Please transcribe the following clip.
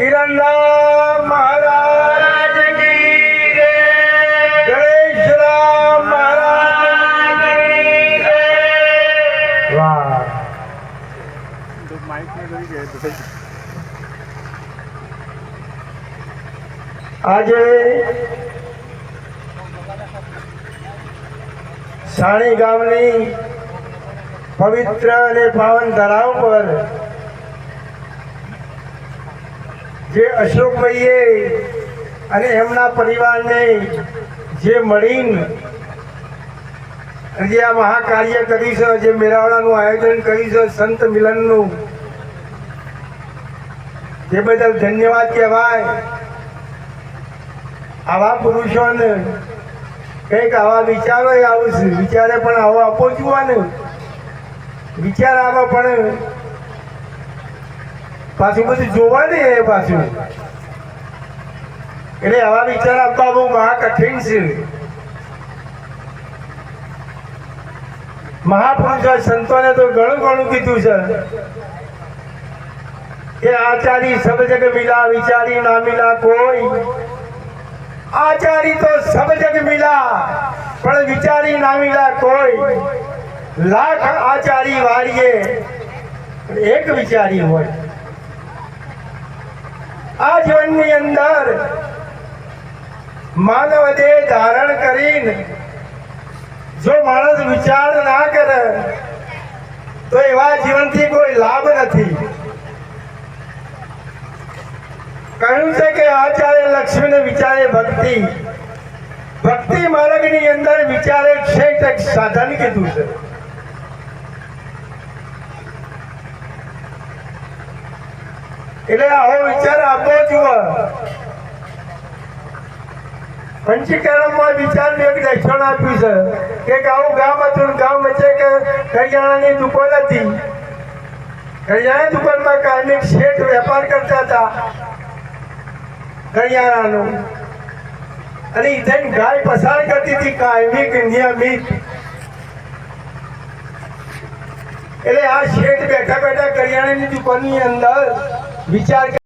કિરણરામ મહારાજ કી જય, ગણેશરામ મહારાજ કી જય। વાહ, આજે સાણી ગામની પવિત્ર અને પાવન ધરાવ પર જે અશોકભાઈએ અને એમના પરિવારને જે મળીને જે આ મહાકાર્ય કર્યું છે, જે મેળાવડાનું આયોજન કર્યું છે, સંત મિલનનું, તે બદલ ધન્યવાદ કહેવાય। આવા પુરુષોને કંઈક આવા વિચારો આવું છે, વિચારે પણ આવો આપો જુઓ ને, વિચાર આવો પણ પાછું બધું જોવા ને એ પાછું, એટલે આવા વિચાર આપવા બહુ મહા કઠિન છે। મહાપુરુષો સંતોને તો ઘણું ઘણું કીધું છે કે આચારી સબ જગ મિલા, વિચારી ના મિલા કોઈ। આચારી તો સબ જગ મિલા, પણ વિચારી ના મિલા કોઈ। લાખ આચારી વાળીએ એક વિચારી હોય। આ જીવનની અંદર માનવ દેહ ધારણ કરીને જો માણસ વિચાર ના કરે તો એવા જીવનથી કોઈ લાભ નથી। કહ્યું છે કે આચાર્ય લક્ષ્મીને વિચારે ભક્તિ, ભક્તિ માર્ગની અંદર વિચારે શ્રેષ્ઠ એક સાધન કીધું છે। એટલે આવો વિચાર આપવો જુઓ। પંચીકરણમાં વિચારનું એક દર્શન આપ્યું છે કે આવું ગામ હતું, ગામ વચ્ચે કે કરિયાણાની દુકાન હતી। કરિયાણા દુકાનમાં કાયમિક શેઠ વેપાર કરતા હતા કરિયાણાનો, અને ઇધન ગાય પસાર કરતી હતી કાયમિક નિયમિત। એટલે આ શેઠ બેઠા બેઠા કરિયાણાની દુકાનની અંદર વિચાર